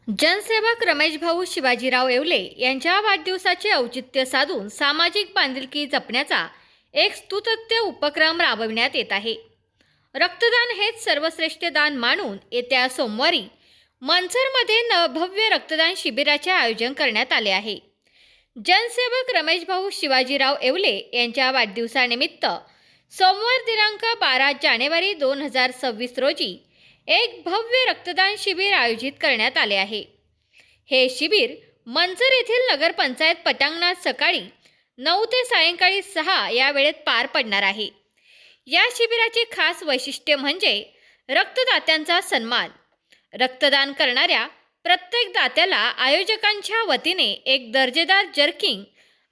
जनसेवक रमेश भाऊ शिवाजीराव येवले यांच्या वाढदिवसाचे औचित्य साधून सामाजिक बांधिलकी जपण्याचा एक स्तुत्य उपक्रम राबविण्यात येत आहे। रक्तदान हेच सर्वश्रेष्ठ दान मानून येत्या सोमवारी मनसरमध्ये भव्य रक्तदान शिबिराचे आयोजन करण्यात आले आहे। जनसेवक रमेश भाऊ शिवाजीराव येवले यांच्या वाढदिवसानिमित्त सोमवार दिनांक 12 जानेवारी 2026 रोजी एक भव्य रक्तदान शिबिर आयोजित करण्यात आले आहे। हे शिबिर मनसर येथील नगरपंचायत पटांगणात सकाळी 9 ते सायंकाळी 6 या वेळेत पार पडणार आहे। या शिबिराचे खास वैशिष्ट्य म्हणजे रक्तदात्यांचा सन्मान। रक्तदान करणाऱ्या प्रत्येक दात्याला आयोजकांच्या वतीने एक दर्जेदार जर्किंग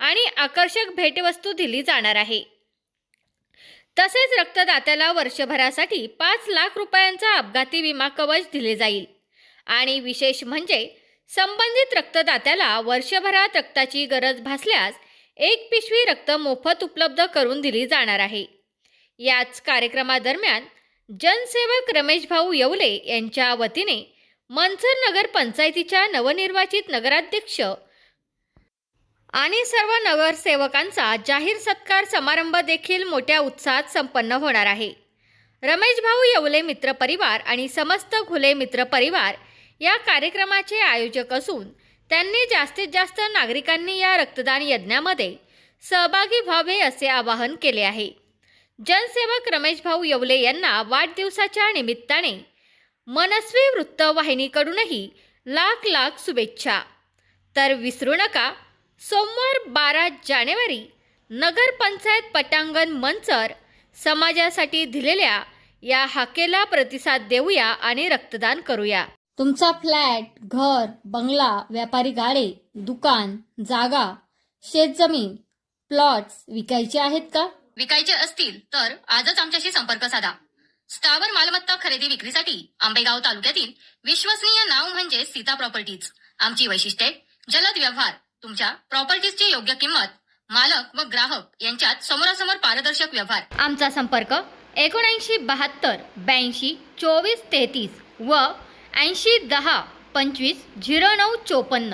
आणि आकर्षक भेटवस्तू दिली जाणार आहे। तसेच रक्तदात्याला वर्षभरासाठी 5 लाख रुपयांचा अपघाती विमा कवच दिले जाईल आणि विशेष म्हणजे संबंधित रक्तदात्याला वर्षभरात रक्ताची गरज भासल्यास 1 पिशवी रक्त मोफत उपलब्ध करून दिली जाणार आहे। याच कार्यक्रमादरम्यान जनसेवक रमेश भाऊ येवले यांच्या वतीने मनसर नगर पंचायतीच्या नवनिर्वाचित नगराध्यक्ष आणि सर्व नगरसेवकांचा जाहीर सत्कार समारंभ देखील मोठ्या उत्साहात संपन्न होणार आहे। रमेश भाऊ येवले मित्र परिवार आणि समस्त घुले मित्र परिवार या कार्यक्रमाचे आयोजक असून त्यांनी जास्तीत जास्त नागरिकांनी या रक्तदान यज्ञामध्ये सहभागी व्हावे असे आवाहन केले आहे। जनसेवक रमेश भाऊ येवले यांना वाढदिवसाच्या निमित्ताने मनस्वी वृत्तवाहिनीकडूनही लाख लाख शुभेच्छा। तर विसरू नका, सोमवार 12 जानेवारी नगरपंचायत पटांगण मनसर समाजासाठी दिलेल्या या हाकेला प्रतिसाद देऊया आणि रक्तदान करूया। तुमचा फ्लॅट, घर, बंगला, व्यापारी गाडे, दुकान, जागा, शेतजमीन, प्लॉट्स विकायचे आहेत का? विकायचे असतील तर आजच आमच्याशी संपर्क साधा। स्थावर मालमत्ता खरेदी विक्रीसाठी आंबेगाव तालुक्यातील विश्वसनीय नाव म्हणजे सीता प्रॉपर्टीज। आमची वैशिष्ट्ये: जलद व्यवहार, तुमच्या प्रॉपर्टीजची योग्य किंमत, मालक व ग्राहक यांच्यात समोरासमोर पारदर्शक व्यवहार। आमचा संपर्क 7972 82 24 33 व 80 10 25 09 54।